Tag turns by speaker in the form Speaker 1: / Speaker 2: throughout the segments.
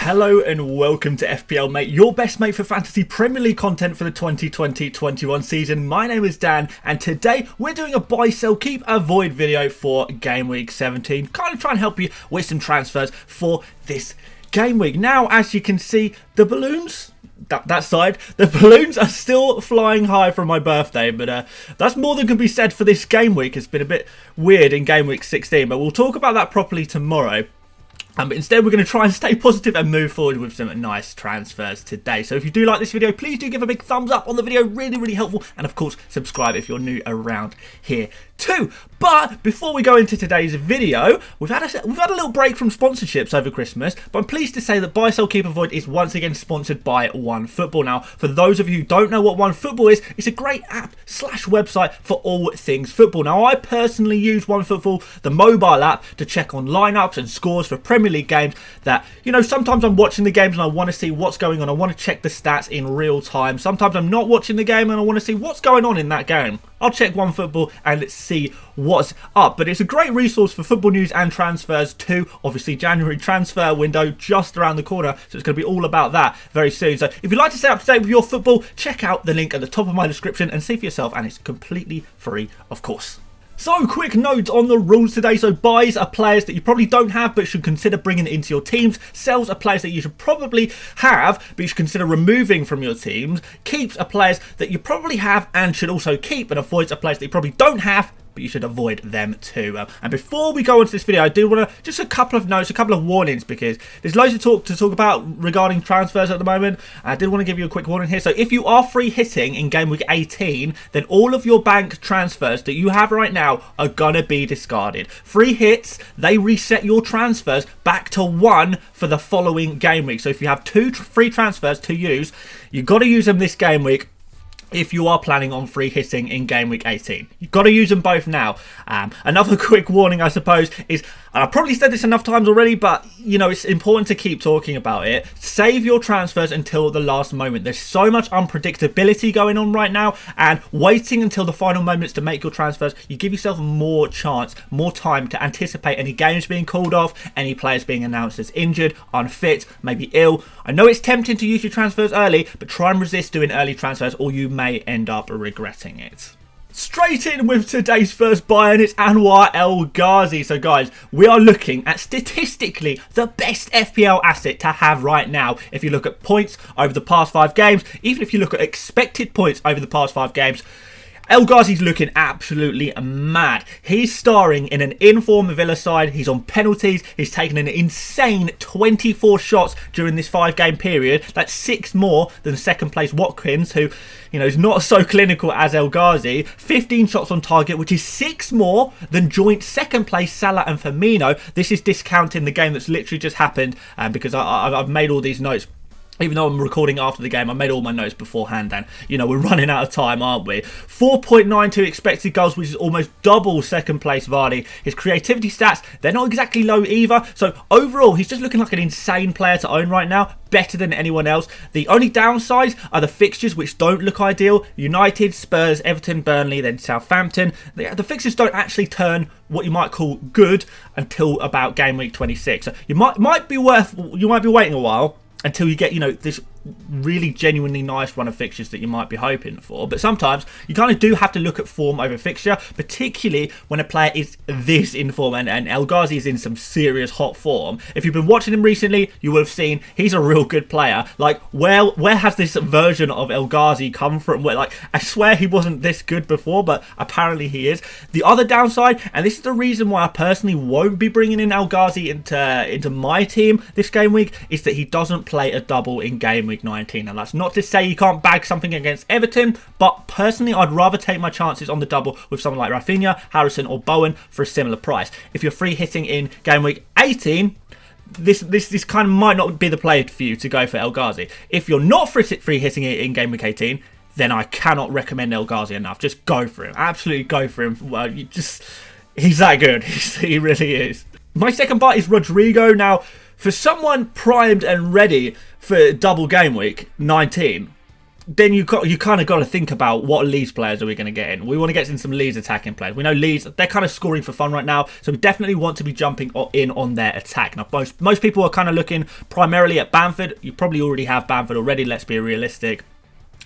Speaker 1: Hello and welcome to FPL Mate, your best mate for fantasy Premier League content for the 2020-21 season. My name is Dan and today we're doing a buy, sell, keep, avoid video for Gameweek 17. Kind of try and help you with some transfers for this game week. Now, as you can see, the balloons, that side, the balloons are still flying high from my birthday, but that's more than can be said for this game week. It's been a bit weird in game week 16, but we'll talk about that properly tomorrow. But instead, we're going to try and stay positive and move forward with some nice transfers today. So if you do like this video, please do give a big thumbs up on the video. Really helpful. And of course, subscribe if you're new around here too. But before we go into today's video, we've had a little break from sponsorships over Christmas. But I'm pleased to say that Buy, Sell, Keep, Avoid is once again sponsored by OneFootball. Now, for those of you who don't know what OneFootball is, it's a great app/website for all things football. Now, I personally use OneFootball, the mobile app, to check on lineups and scores for Premier League games that, you know, sometimes I'm watching the games and I want to see what's going on. I want to check the stats in real time. Sometimes I'm not watching the game and I want to see what's going on in that game. I'll check OneFootball and let's see what's up. But it's a great resource for football news and transfers too. Obviously, January transfer window just around the corner, so it's going to be all about that very soon. So if you'd like to stay up to date with your football, check out the link at the top of my description and see for yourself, and it's completely free, of course. So, quick note on the rules today. So, buys are players that you probably don't have but should consider bringing into your teams. Sells are players that you should probably have but you should consider removing from your teams. Keeps are players that you probably have and should also keep. And avoids are players that you probably don't have but you should avoid them too. And before we go into this video, I do want to just a couple of notes, a couple of warnings, because there's loads of talk about regarding transfers at the moment. I did want to give you a quick warning here. So if you are free hitting in game week 18, then all of your bank transfers that you have right now are gonna be discarded. Free hits, they reset your transfers back to 1 for the following game week. So if you have 2 free transfers to use, you've got to use them this game week. If you are planning on free hitting in game week 18, you've got to use them both now. Another quick warning, I suppose, is, and I've probably said this enough times already, but you know, it's important to keep talking about it. Save your transfers until the last moment. There's so much unpredictability going on right now, and waiting until the final moments to make your transfers, you give yourself more chance, more time to anticipate any games being called off, any players being announced as injured, unfit, maybe ill. I know it's tempting to use your transfers early, but try and resist doing early transfers or you may end up regretting it. Straight in with today's first buy, and it's Anwar El Ghazi. So guys, we are looking at statistically the best FPL asset to have right now. If you look at points over the past 5 games, even if you look at expected points over the past 5 games, El Ghazi's looking absolutely mad. He's starring in an in-form Villa side. He's on penalties. He's taken an insane 24 shots during this 5-game period. That's 6 more than second place Watkins, who, you know, is not so clinical as El Ghazi. 15 shots on target, which is 6 more than joint second place Salah and Firmino. This is discounting the game that's literally just happened, because I've made all these notes. Even though I'm recording after the game, I made all my notes beforehand, and, you know, we're running out of time, aren't we? 4.92 expected goals, which is almost double second place Vardy. His creativity stats, they're not exactly low either. So overall, he's just looking like an insane player to own right now. Better than anyone else. The only downsides are the fixtures, which don't look ideal. United, Spurs, Everton, Burnley, then Southampton. The fixtures don't actually turn what you might call good until about game week 26. So you might be waiting a while until you get, you know, this really genuinely nice run of fixtures that you might be hoping for. But sometimes you kind of do have to look at form over fixture, particularly when a player is this in form, and El Ghazi is in some serious hot form. If you've been watching him recently, you will have seen he's a real good player. Like, where has this version of El Ghazi come from? Where, like, I swear he wasn't this good before, but apparently he is. The other downside, and this is the reason why I personally won't be bringing in El Ghazi into my team this game week, is that he doesn't play a double in game week 19. And that's not to say you can't bag something against Everton, but personally I'd rather take my chances on the double with someone like Rafinha, Harrison or Bowen for a similar price. If you're free hitting in game week 18, this kind of might not be the play for you to go for El Ghazi. If you're not free hitting it in game week 18, then I cannot recommend El Ghazi enough. Just go for him. Absolutely go for him. Well, he's that good. He really is. My second buy is Rodrigo. Now, for someone primed and ready for double game week 19, then you kind of got to think about what Leeds players are we going to get in. We want to get in some Leeds attacking players. We know Leeds, they're kind of scoring for fun right now, so we definitely want to be jumping in on their attack. Now, most people are kind of looking primarily at Bamford. You probably already have Bamford already, let's be realistic.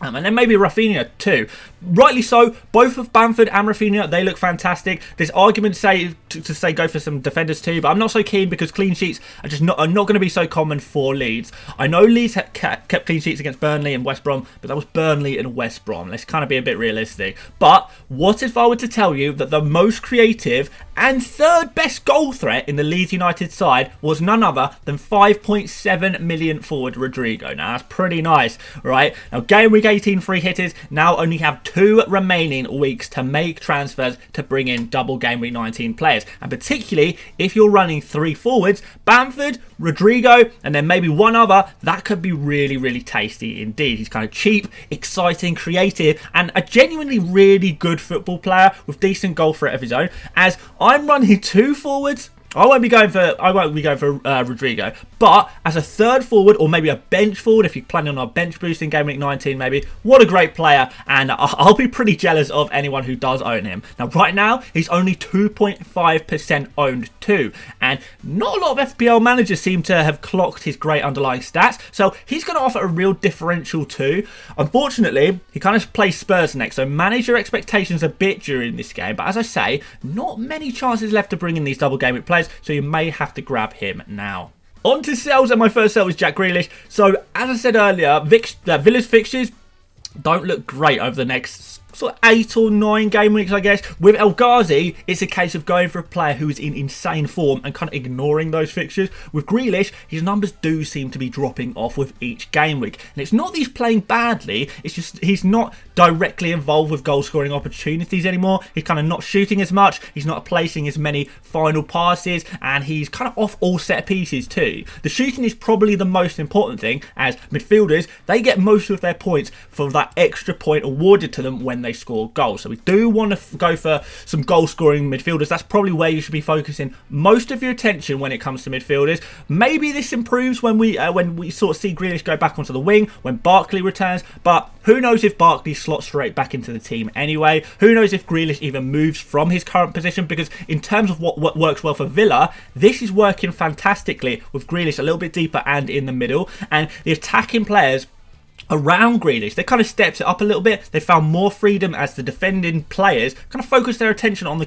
Speaker 1: And then maybe Rafinha too. Rightly so, both of Bamford and Rafinha, they look fantastic. There's arguments to say go for some defenders too, but I'm not so keen because clean sheets are not going to be so common for Leeds. I know Leeds kept clean sheets against Burnley and West Brom, but that was Burnley and West Brom. Let's kind of be a bit realistic. But what if I were to tell you that the most creative and third best goal threat in the Leeds United side was none other than 5.7 million forward Rodrigo? Now that's pretty nice, right? Now game week 18 free hitters now only have 2 remaining weeks to make transfers to bring in double game week 19 players, and particularly if you're running 3 forwards, Bamford, Rodrigo, and then maybe one other, that could be really, really tasty indeed. He's kind of cheap, exciting, creative, and a genuinely really good football player with decent goal threat of his own. As I'm running 2 forwards, I won't be going for Rodrigo, but as a third forward or maybe a bench forward, if you're planning on a bench boost in Game Week 19 maybe, what a great player, and I'll be pretty jealous of anyone who does own him. Now right now, he's only 2.5% owned too, and not a lot of FPL managers seem to have clocked his great underlying stats, so he's going to offer a real differential too. Unfortunately, he kind of plays Spurs next, so manage your expectations a bit during this game, but as I say, not many chances left to bring in these double game week players, so you may have to grab him now. On to sells, and my first sell was Jack Grealish. So, as I said earlier, Villa's fixtures don't look great over the next sort of 8 or 9 game weeks, I guess. With El Ghazi, it's a case of going for a player who is in insane form and kind of ignoring those fixtures. With Grealish, his numbers do seem to be dropping off with each game week. And it's not that he's playing badly, it's just he's not directly involved with goal scoring opportunities anymore. He's kind of not shooting as much, he's not placing as many final passes, and he's kind of off all set pieces too. The shooting is probably the most important thing, as midfielders, they get most of their points for that extra point awarded to them when they score goals. So we do want to go for some goal scoring midfielders. That's probably where you should be focusing most of your attention when it comes to midfielders. Maybe this improves when we sort of see Grealish go back onto the wing, when Barkley returns, but who knows if Barkley slots straight back into the team anyway. Who knows if Grealish even moves from his current position, because in terms of what works well for Villa, this is working fantastically with Grealish a little bit deeper and in the middle, and the attacking players around Grealish, they kind of stepped it up a little bit. They found more freedom as the defending players kind of focused their attention on the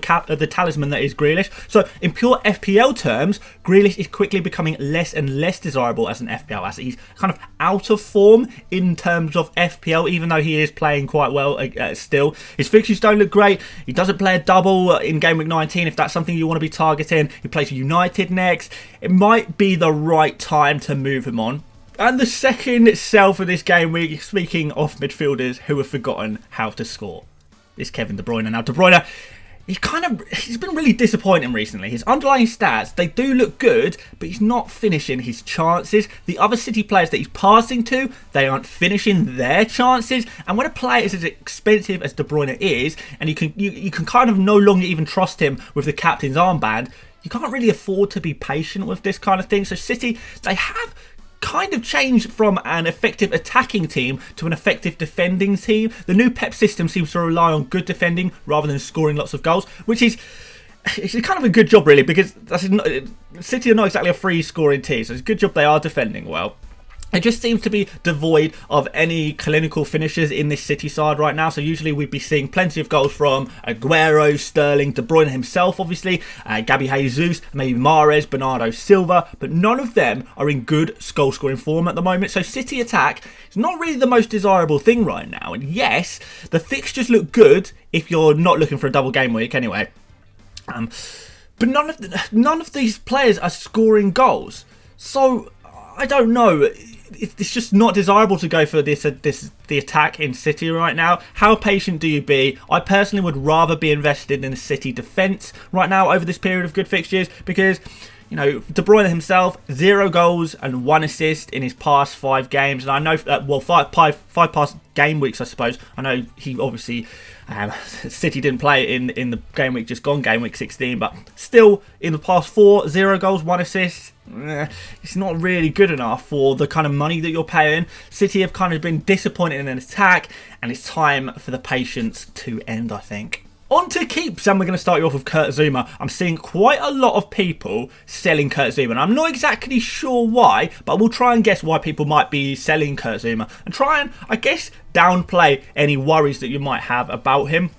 Speaker 1: talisman that is Grealish. So in pure FPL terms, Grealish is quickly becoming less and less desirable as an FPL asset. He's kind of out of form in terms of FPL, even though he is playing quite well still. His fixtures don't look great. He doesn't play a double in Game Week 19 if that's something you want to be targeting. He plays United next. It might be the right time to move him on. And the second sell for this game week, speaking of midfielders who have forgotten how to score, is Kevin De Bruyne. Now, De Bruyne, he's been really disappointing recently. His underlying stats, they do look good, but he's not finishing his chances. The other City players that he's passing to, they aren't finishing their chances. And when a player is as expensive as De Bruyne is, and you can kind of no longer even trust him with the captain's armband, you can't really afford to be patient with this kind of thing. So City, they have kind of changed from an effective attacking team to an effective defending team. The new Pep system seems to rely on good defending rather than scoring lots of goals, which is it's kind of a good job really, because City are not exactly a free scoring team, so it's a good job they are defending well. It just seems to be devoid of any clinical finishers in this City side right now. So usually we'd be seeing plenty of goals from Aguero, Sterling, De Bruyne himself, obviously, Gabby Jesus, maybe Mahrez, Bernardo Silva, but none of them are in good goal-scoring form at the moment. So City attack is not really the most desirable thing right now. And yes, the fixtures look good if you're not looking for a double game week anyway. But none of these players are scoring goals. So I don't know. It's just not desirable to go for the attack in City right now. How patient do you be? I personally would rather be invested in the City defence right now over this period of good fixtures, because You know, De Bruyne himself, 0 goals and 1 assist in his past 5 games. And I know, well, five past game weeks, I suppose. I know he obviously, City didn't play in the game week just gone, game week 16. But still, in the past 4, 0 goals, 1 assist. It's not really good enough for the kind of money that you're paying. City have kind of been disappointed in an attack. And it's time for the patience to end, I think. On to keeps, and we're going to start you off with Kurt Zouma. I'm seeing quite a lot of people selling Kurt Zouma, and I'm not exactly sure why, but we'll try and guess why people might be selling Kurt Zouma, and try and, I guess, downplay any worries that you might have about him.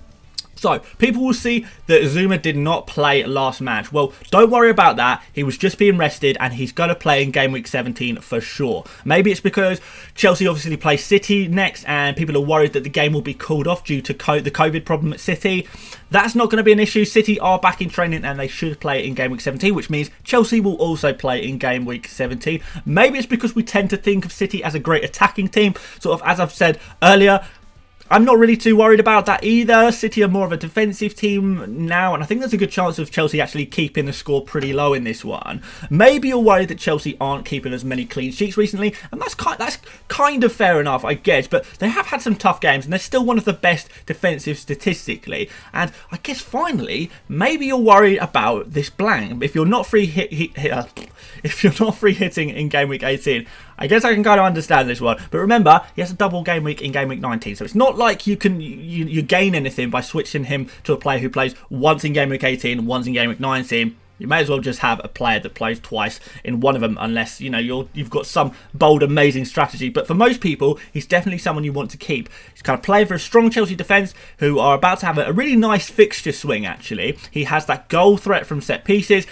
Speaker 1: So, people will see that Zouma did not play last match. Well, don't worry about that. He was just being rested and he's going to play in Game Week 17 for sure. Maybe it's because Chelsea obviously play City next and people are worried that the game will be called off due to the COVID problem at City. That's not going to be an issue. City are back in training and they should play in Game Week 17, which means Chelsea will also play in Game Week 17. Maybe it's because we tend to think of City as a great attacking team. Sort of, as I've said earlier, I'm not really too worried about that either. City are more of a defensive team now, and I think there's a good chance of Chelsea actually keeping the score pretty low in this one. Maybe you're worried that Chelsea aren't keeping as many clean sheets recently, and that's kind of fair enough, I guess, but they have had some tough games, and they're still one of the best defensive statistically. And I guess finally, maybe you're worried about this blank. If you're not free if you're not free hitting in Game Week 18, I guess I can kind of understand this one. But remember, he has a double game week in Game Week 19. So it's not like you gain anything by switching him to a player who plays once in Game Week 18 and once in Game Week 19. You may as well just have a player that plays twice in one of them, unless you've got some bold, amazing strategy. But for most people, he's definitely someone you want to keep. He's kind of playing for a strong Chelsea defence who are about to have a really nice fixture swing, actually. He has that goal threat from set pieces.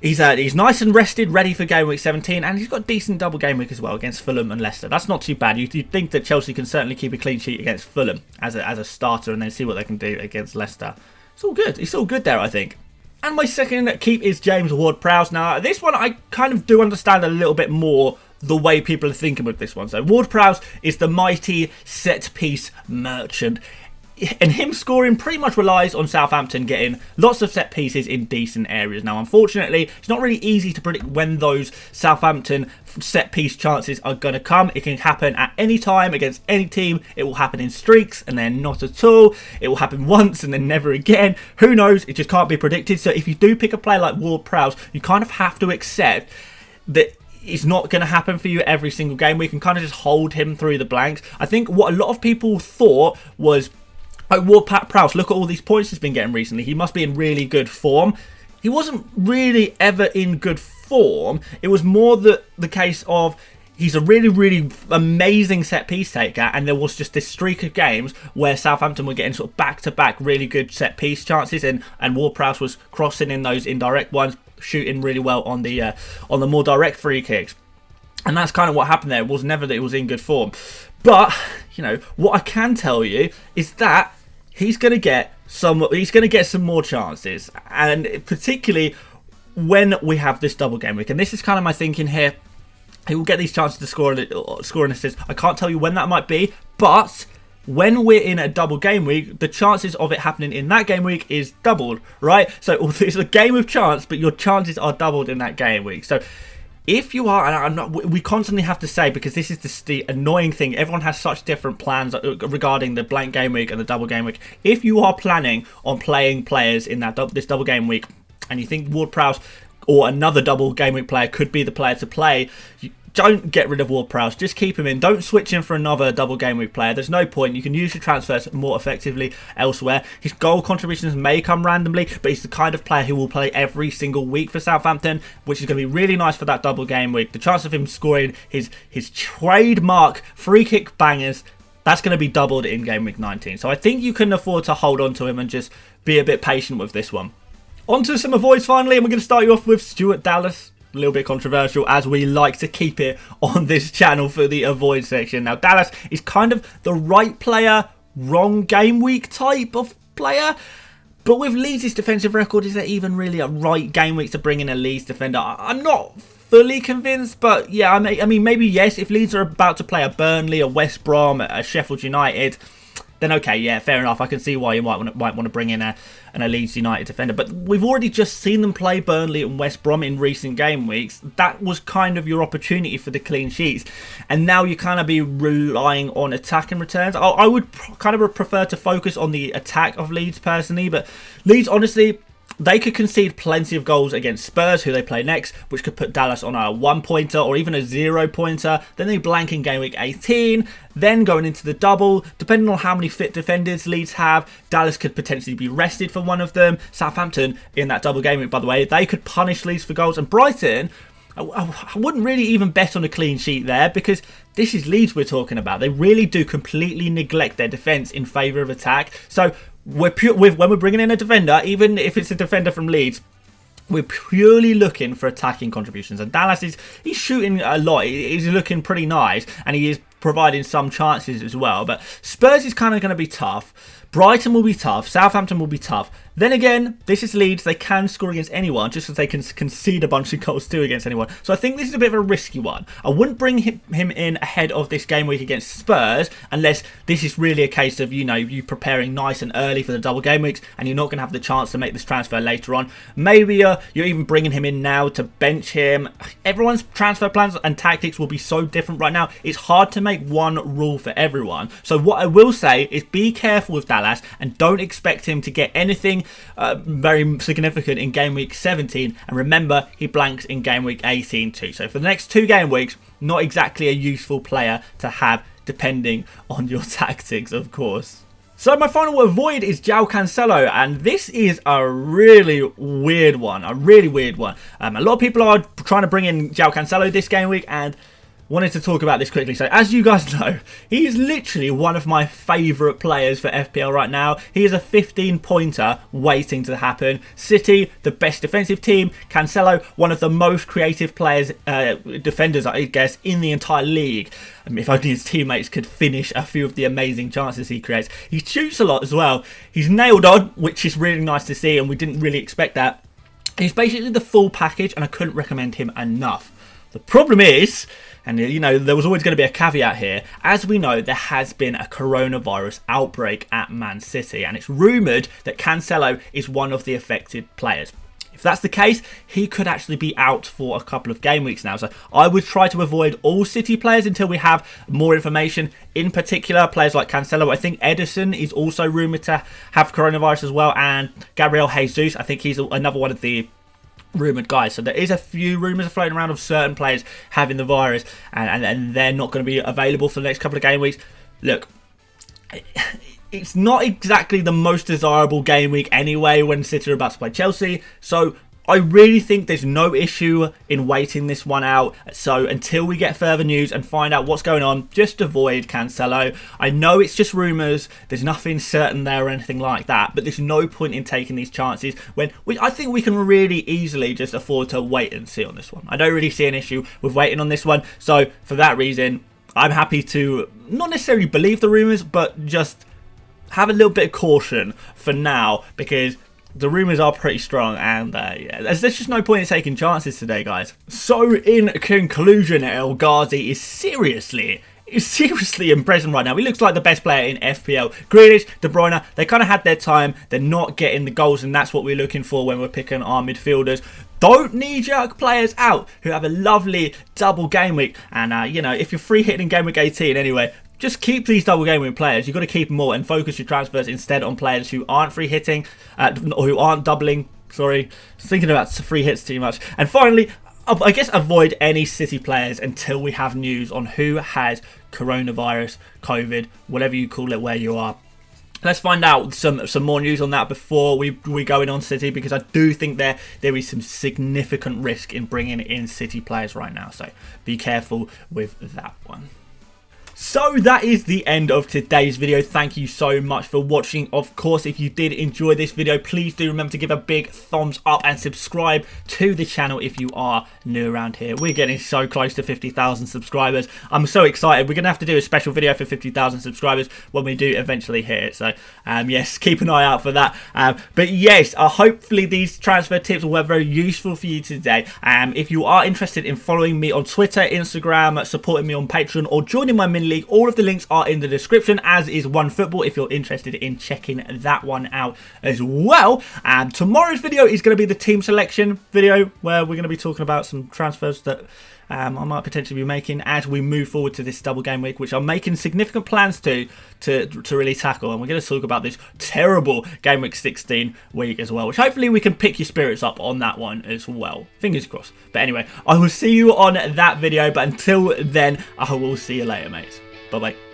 Speaker 1: He's nice and rested, ready for Game Week 17, and he's got a decent double game week as well against Fulham and Leicester. That's not too bad. You'd think that Chelsea can certainly keep a clean sheet against Fulham as a starter and then see what they can do against Leicester. It's all good. It's all good there, I think. And my second keep is James Ward-Prowse. Now, this one I kind of do understand a little bit more the way people are thinking with this one. So Ward-Prowse is the mighty set-piece merchant. And him scoring pretty much relies on Southampton getting lots of set pieces in decent areas. Now, unfortunately, it's not really easy to predict when those Southampton set piece chances are going to come. It can happen at any time against any team. It will happen in streaks and then not at all. It will happen once and then never again. Who knows? It just can't be predicted. So if you do pick a player like Ward-Prowse, you kind of have to accept that it's not going to happen for you every single game. We can kind of just hold him through the blanks. I think what a lot of people thought was, oh, Ward-Prowse, look at all these points he's been getting recently. He must be in really good form. He wasn't really ever in good form. It was more the case of he's a really, really amazing set-piece taker, and there was just this streak of games where Southampton were getting sort of back-to-back really good set-piece chances, and Ward-Prowse was crossing in those indirect ones, shooting really well on the more direct free kicks. And that's kind of what happened there. It was never that he was in good form. But, what I can tell you is that he's going to get some more chances, and particularly when we have this double game week. And this is kind of my thinking here. He will get these chances to score an assist. I can't tell you when that might be, but when we're in a double game week, the chances of it happening in that game week is doubled, right? So it's a game of chance, but your chances are doubled in that game week. So if you are, and we constantly have to say, because this is the annoying thing, everyone has such different plans regarding the blank game week and the double game week. If you are planning on playing players in this double game week, and you think Ward-Prowse or another double game week player could be the player to play, don't get rid of Ward-Prowse. Just keep him in. Don't switch him for another double game week player. There's no point. You can use your transfers more effectively elsewhere. His goal contributions may come randomly, but he's the kind of player who will play every single week for Southampton, which is going to be really nice for that double game week. The chance of him scoring his trademark free kick bangers, that's going to be doubled in game week 19. So I think you can afford to hold on to him and just be a bit patient with this one. On to some avoids finally, and we're going to start you off with Stuart Dallas. A little bit controversial, as we like to keep it on this channel for the avoid section. Now, Dallas is kind of the right player, wrong game week type of player. But with Leeds' defensive record, is there even really a right game week to bring in a Leeds defender? I'm not fully convinced, but yeah, I mean, maybe yes. If Leeds are about to play a Burnley, a West Brom, a Sheffield United, then okay, yeah, fair enough. I can see why you might want to bring in a Leeds United defender. But we've already just seen them play Burnley and West Brom in recent game weeks. That was kind of your opportunity for the clean sheets. And now you kind of be relying on attacking returns. I would kind of prefer to focus on the attack of Leeds personally. But Leeds, honestly, they could concede plenty of goals against Spurs, who they play next, which could put Dallas on a 1-pointer or even a 0-pointer. Then they blank in game week 18. Then going into the double, depending on how many fit defenders Leeds have, Dallas could potentially be rested for one of them. Southampton in that double game week, by the way, they could punish Leeds for goals. And Brighton, I wouldn't really even bet on a clean sheet there, because this is Leeds we're talking about. They really do completely neglect their defence in favour of attack. So when we're bringing in a defender, even if it's a defender from Leeds, we're purely looking for attacking contributions. And Dallas he's shooting a lot. He's looking pretty nice, and he is providing some chances as well. But Spurs is kind of going to be tough. Brighton will be tough. Southampton will be tough. Then again, this is Leeds. They can score against anyone, just as they can concede a bunch of goals too against anyone. So I think this is a bit of a risky one. I wouldn't bring him in ahead of this game week against Spurs, unless this is really a case of, you preparing nice and early for the double game weeks, and you're not going to have the chance to make this transfer later on. Maybe you're even bringing him in now to bench him. Everyone's transfer plans and tactics will be so different right now. It's hard to make one rule for everyone. So what I will say is be careful with Dallas, and don't expect him to get anything very significant in game week 17. And remember, he blanks in game week 18 too. So for the next 2 game weeks, not exactly a useful player to have, depending on your tactics, of course. So my final avoid is João Cancelo, and this is a really weird one. A lot of people are trying to bring in João Cancelo this game week, and wanted to talk about this quickly. So as you guys know, he is literally one of my favourite players for FPL right now. He is a 15-pointer waiting to happen. City, the best defensive team. Cancelo, one of the most creative players, defenders, I guess, in the entire league. If only his teammates could finish a few of the amazing chances he creates. He shoots a lot as well. He's nailed on, which is really nice to see, and we didn't really expect that. He's basically the full package, and I couldn't recommend him enough. The problem is, and there was always going to be a caveat here, as we know, there has been a coronavirus outbreak at Man City, and it's rumoured that Cancelo is one of the affected players. If that's the case, he could actually be out for a couple of game weeks now. So I would try to avoid all City players until we have more information. In particular, players like Cancelo. I think Ederson is also rumoured to have coronavirus as well, and Gabriel Jesus, I think he's another one of the rumoured guys. So there is a few rumours floating around of certain players having the virus, and they're not going to be available for the next couple of game weeks. Look, it's not exactly the most desirable game week anyway when City are about to play Chelsea, so I really think there's no issue in waiting this one out. So until we get further news and find out what's going on, just avoid Cancelo. I know it's just rumours, there's nothing certain there or anything like that, but there's no point in taking these chances when I think we can really easily just afford to wait and see on this one. I don't really see an issue with waiting on this one, so for that reason, I'm happy to not necessarily believe the rumours, but just have a little bit of caution for now, because the rumours are pretty strong, and yeah, there's just no point in taking chances today, guys. So in conclusion, El Ghazi is seriously impressing right now. He looks like the best player in FPL. Grealish, De Bruyne, they kind of had their time. They're not getting the goals, and that's what we're looking for when we're picking our midfielders. Don't knee-jerk players out who have a lovely double game week. And, if you're free hitting in game week 18 anyway, just keep these double game week players. You've got to keep them all and focus your transfers instead on players who aren't free hitting, or who aren't doubling. Sorry, thinking about free hits too much. And finally, I guess avoid any City players until we have news on who has coronavirus, COVID, whatever you call it where you are. Let's find out some more news on that before we go in on City, because I do think there is some significant risk in bringing in City players right now. So be careful with that one. So that is the end of today's video. Thank you so much for watching. Of course, if you did enjoy this video, please do remember to give a big thumbs up and subscribe to the channel if you are new around here. We're getting so close to 50,000 subscribers. I'm so excited. We're going to have to do a special video for 50,000 subscribers when we do eventually hit it. So, yes, keep an eye out for that. But yes, hopefully these transfer tips were very useful for you today. If you are interested in following me on Twitter, Instagram, supporting me on Patreon, or joining my mini League. All of the links are in the description, as is OneFootball, if you're interested in checking that one out as well. And tomorrow's video is going to be the team selection video, where we're going to be talking about some transfers that I might potentially be making as we move forward to this double game week, which I'm making significant plans to really tackle. And we're going to talk about this terrible game week 16 week as well, which hopefully we can pick your spirits up on that one as well. Fingers crossed. But anyway, I will see you on that video. But until then, I will see you later, mates. Bye-bye.